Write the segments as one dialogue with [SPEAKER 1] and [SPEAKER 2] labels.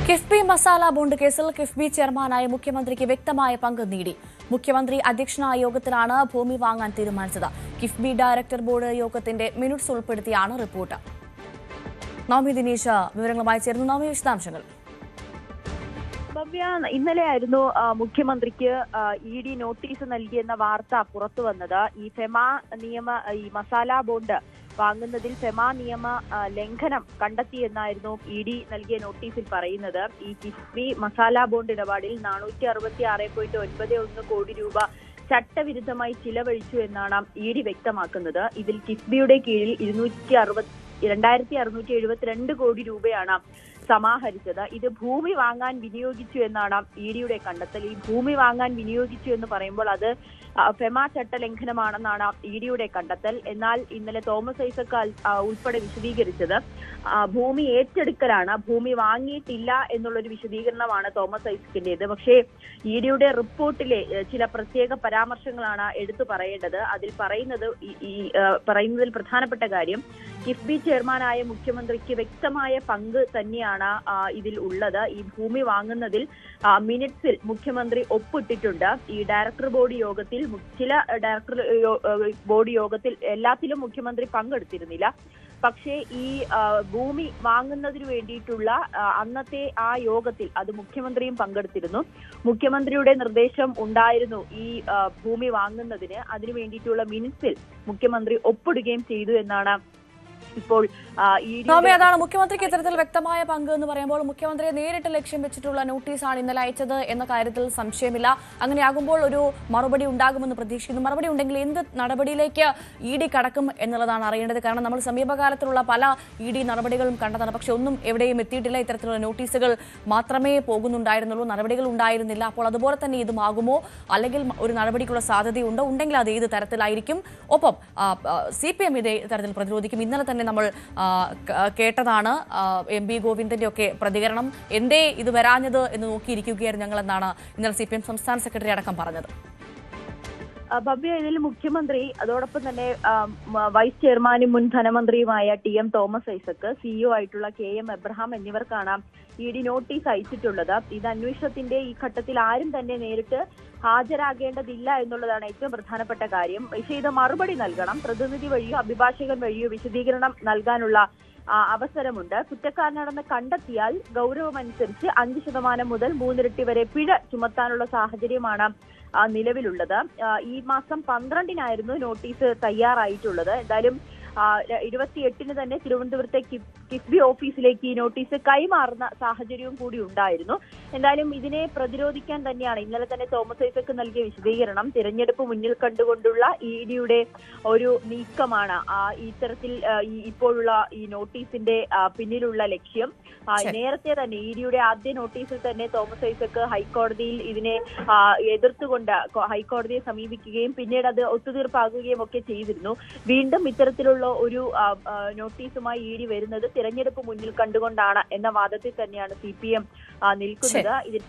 [SPEAKER 1] KIIFB masala bond കേസിൽ കിഫ്ബി ചെയർമാനായ മുഖ്യമന്ത്രിക്ക് വ്യക്തമായ പങ്ക് നേടി. മുഖ്യമന്ത്രി അധ്യക്ഷനായ യോഗത്തിലാണ് ഭൂമി വാങ്ങാൻ തീരുമാനിച്ചത്. കിഫ്ബി ഡയറക്ടർ ബോർഡ് യോഗത്തിന്റെ മിനിറ്റ്സ് ഉൾപ്പെടുത്തിയാണ് റിപ്പോർട്ട്. നവമി ദിനേശ് വിവരങ്ങളുമായി ചേർന്നു. നവമി, വിശദാംശങ്ങൾ.
[SPEAKER 2] ഇന്നലെയായിരുന്നു മുഖ്യമന്ത്രിക്ക് ഇ ഡി നോട്ടീസ് നൽകിയെന്ന വാർത്ത പുറത്തു വന്നത്. ഈ ഫെമ നിയമ മസാല ബോണ്ട് വാങ്ങുന്നതിൽ ഫെമ നിയമ ലംഘനം കണ്ടെത്തിയെന്നായിരുന്നു ഇ ഡി നൽകിയ നോട്ടീസിൽ പറയുന്നത്. ഈ കിഫ്ബി മസാല ബോണ്ട് ഇടപാടിൽ 466.91 കോടി രൂപ ചട്ടവിരുദ്ധമായി ചിലവഴിച്ചു എന്നാണ് ഇ ഡി വ്യക്തമാക്കുന്നത്. ഇതിൽ കിഫ്ബിയുടെ കീഴിൽ 2672 കോടി രൂപയാണ് സമാഹരിച്ചത്. ഇത് ഭൂമി വാങ്ങാൻ വിനിയോഗിച്ചു എന്നാണ് ഇ ഡിയുടെ കണ്ടെത്തൽ. ഈ ഭൂമി വാങ്ങാൻ വിനിയോഗിച്ചു എന്ന് പറയുമ്പോൾ അത് ഫെമ ചട്ടലംഘനമാണെന്നാണ് ഇ ഡിയുടെ കണ്ടെത്തൽ. എന്നാൽ ഇന്നലെ തോമസ് ഐസക് ഉൾപ്പെടെ വിശദീകരിച്ചത് ഭൂമി ഏറ്റെടുക്കലാണ്, ഭൂമി വാങ്ങിയിട്ടില്ല എന്നുള്ളൊരു വിശദീകരണമാണ് തോമസ് ഐസക്കിന്റേത്. പക്ഷേ ഇ ഡിയുടെ റിപ്പോർട്ടിലെ ചില പ്രത്യേക പരാമർശങ്ങളാണ് എടുത്തു പറയേണ്ടത്. അതിൽ പറയുന്നതിൽ പ്രധാനപ്പെട്ട കാര്യം കിഫ്ബി ചെയർമാനായ മുഖ്യമന്ത്രിക്ക് വ്യക്തമായ പങ്ക് തന്നെയാണ് ഇതിൽ ഉള്ളത്. ഈ ഭൂമി വാങ്ങുന്നതിൽ മിനിറ്റ്സിൽ മുഖ്യമന്ത്രി ഒപ്പിട്ടിട്ടുണ്ട്. ഈ ഡയറക്ടർ ബോർഡ് യോഗത്തിൽ ചില ഡയറക്ടർ ബോർഡ് യോഗത്തിൽ എല്ലാത്തിലും മുഖ്യമന്ത്രി പങ്കെടുത്തിരുന്നില്ല. പക്ഷേ ഈ ഭൂമി വാങ്ങുന്നതിന് വേണ്ടിയിട്ടുള്ള അന്നത്തെ ആ യോഗത്തിൽ അത് മുഖ്യമന്ത്രിയും പങ്കെടുത്തിരുന്നു. മുഖ്യമന്ത്രിയുടെ നിർദ്ദേശം ഉണ്ടായിരുന്നു ഈ ഭൂമി വാങ്ങുന്നതിന്. അതിനു വേണ്ടിയിട്ടുള്ള മിനിറ്റ്സിൽ മുഖ്യമന്ത്രി ഒപ്പിടുകയും ചെയ്തു എന്നാണ് ഇപ്പോൾ
[SPEAKER 1] അതാണ് മുഖ്യമന്ത്രിക്ക് ഇത്തരത്തിൽ വ്യക്തമായ പങ്ക് എന്ന് പറയുമ്പോൾ മുഖ്യമന്ത്രിയെ നേരിട്ട് ലക്ഷ്യം വെച്ചിട്ടുള്ള നോട്ടീസാണ് ഇന്നലെ അയച്ചത് എന്ന കാര്യത്തിൽ സംശയമില്ല. അങ്ങനെയാകുമ്പോൾ ഒരു മറുപടി ഉണ്ടാകുമെന്ന് പ്രതീക്ഷിക്കുന്നു. മറുപടി ഉണ്ടെങ്കിൽ എന്ത് നടപടിയിലേക്ക് ഇ ഡി കടക്കും എന്നുള്ളതാണ് അറിയേണ്ടത്. കാരണം നമ്മൾ സമീപകാലത്തുള്ള പല ഇ ഡി നടപടികളും കണ്ടതാണ്. പക്ഷെ ഒന്നും എവിടെയും എത്തിയിട്ടില്ല. ഇത്തരത്തിലുള്ള നോട്ടീസുകൾ മാത്രമേ പോകുന്നുണ്ടായിരുന്നുള്ളൂ, നടപടികൾ ഉണ്ടായിരുന്നില്ല. അപ്പോൾ അതുപോലെ തന്നെ ഇതുമാകുമോ, അല്ലെങ്കിൽ ഒരു നടപടിക്കുള്ള സാധ്യതയുണ്ടോ? ഉണ്ടെങ്കിൽ അത് ഏത് തരത്തിലായിരിക്കും? ഒപ്പം CPM ഇതേ തരത്തിൽ പ്രതിരോധിക്കും. ഇന്നലെ തന്നെ നമ്മൾ കേട്ടതാണ് MP ഗോവിന്ദന്റെ ഒക്കെ പ്രതികരണം. എന്തേ ഇത് വരാഞ്ഞത് എന്ന് നോക്കിയിരിക്കുകയായിരുന്നു ഞങ്ങളെന്നാണ് ഇന്നലെ CPM സംസ്ഥാന സെക്രട്ടറി അടക്കം പറഞ്ഞത്.
[SPEAKER 2] ഭവ്യ, ഇതിൽ മുഖ്യമന്ത്രി അതോടൊപ്പം തന്നെ വൈസ് ചെയർമാനും മുൻ ധനമന്ത്രിയുമായ TM തോമസ് ഐസക്, CEO ആയിട്ടുള്ള KM എബ്രഹാം എന്നിവർക്കാണ് ഇ ഡി നോട്ടീസ് അയച്ചിട്ടുള്ളത്. ഇത് അന്വേഷണത്തിന്റെ ഈ ഘട്ടത്തിൽ ആരും തന്നെ നേരിട്ട് ഹാജരാകേണ്ടതില്ല എന്നുള്ളതാണ് ഏറ്റവും പ്രധാനപ്പെട്ട കാര്യം. പക്ഷേ ഇത് മറുപടി നൽകണം. പ്രതിനിധി വഴിയോ അഭിഭാഷകൻ വഴിയോ വിശദീകരണം നൽകാനുള്ള അവസരമുണ്ട്. കുറ്റക്കാരനാണെന്ന് കണ്ടെത്തിയാൽ ഗൗരവമനുസരിച്ച് 5% മുതൽ 3 ഇരട്ടി വരെ പിഴ ചുമത്താനുള്ള സാഹചര്യമാണ് നിലവിലുള്ളത്. ഈ മാസം 12-നായിരുന്നു നോട്ടീസ് തയ്യാറായിട്ടുള്ളത്. എന്തായാലും 28-ന് തന്നെ തിരുവനന്തപുരത്തെ കിഫ്ബി ഓഫീസിലേക്ക് ഈ നോട്ടീസ് കൈമാറുന്ന സാഹചര്യവും കൂടി ഉണ്ടായിരുന്നു. എന്തായാലും ഇതിനെ പ്രതിരോധിക്കാൻ തന്നെയാണ് ഇന്നലെ തന്നെ തോമസ് ഐസക് നൽകിയ വിശദീകരണം. തിരഞ്ഞെടുപ്പ് മുന്നിൽ കണ്ടുകൊണ്ടുള്ള ഇ ഡിയുടെ ഒരു നീക്കമാണ് ഇത്തരത്തിൽ ഇപ്പോഴുള്ള ഈ നോട്ടീസിന്റെ പിന്നിലുള്ള ലക്ഷ്യം. നേരത്തെ തന്നെ ഇ ഡിയുടെ ആദ്യ നോട്ടീസിൽ തന്നെ തോമസ് ഐസക് ഹൈക്കോടതിയിൽ ഇതിനെ എതിർത്തുകൊണ്ട് ഹൈക്കോടതിയെ സമീപിക്കുകയും പിന്നീട് അത് ഒത്തുതീർപ്പാകുകയും ഒക്കെ ചെയ്തിരുന്നു. വീണ്ടും ഇത്തരത്തിലുള്ള ഒരു നോട്ടീസുമായി ഇ ഡി വരുന്നത് തിരഞ്ഞെടുപ്പ് മുന്നിൽ കണ്ടുകൊണ്ടാണ് എന്ന വാദത്തിൽ തന്നെയാണ് CPM നിൽക്കുന്നത്. ഇതിൽ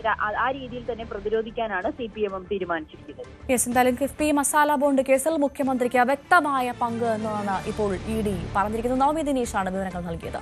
[SPEAKER 2] ആ രീതിയിൽ തന്നെ പ്രതിരോധിക്കാനാണ് CPM തീരുമാനിച്ചിരിക്കുന്നത്.
[SPEAKER 1] എന്തായാലും കിഫ്ബി മസാല ബോണ്ട് കേസിൽ മുഖ്യമന്ത്രിക്ക് വ്യക്തമായ പങ്ക് എന്നാണ് ഇപ്പോൾ ഇ ഡി പറഞ്ഞിരിക്കുന്നത്. നവമി ദിനേശാണ് വിവരങ്ങൾ നൽകിയത്.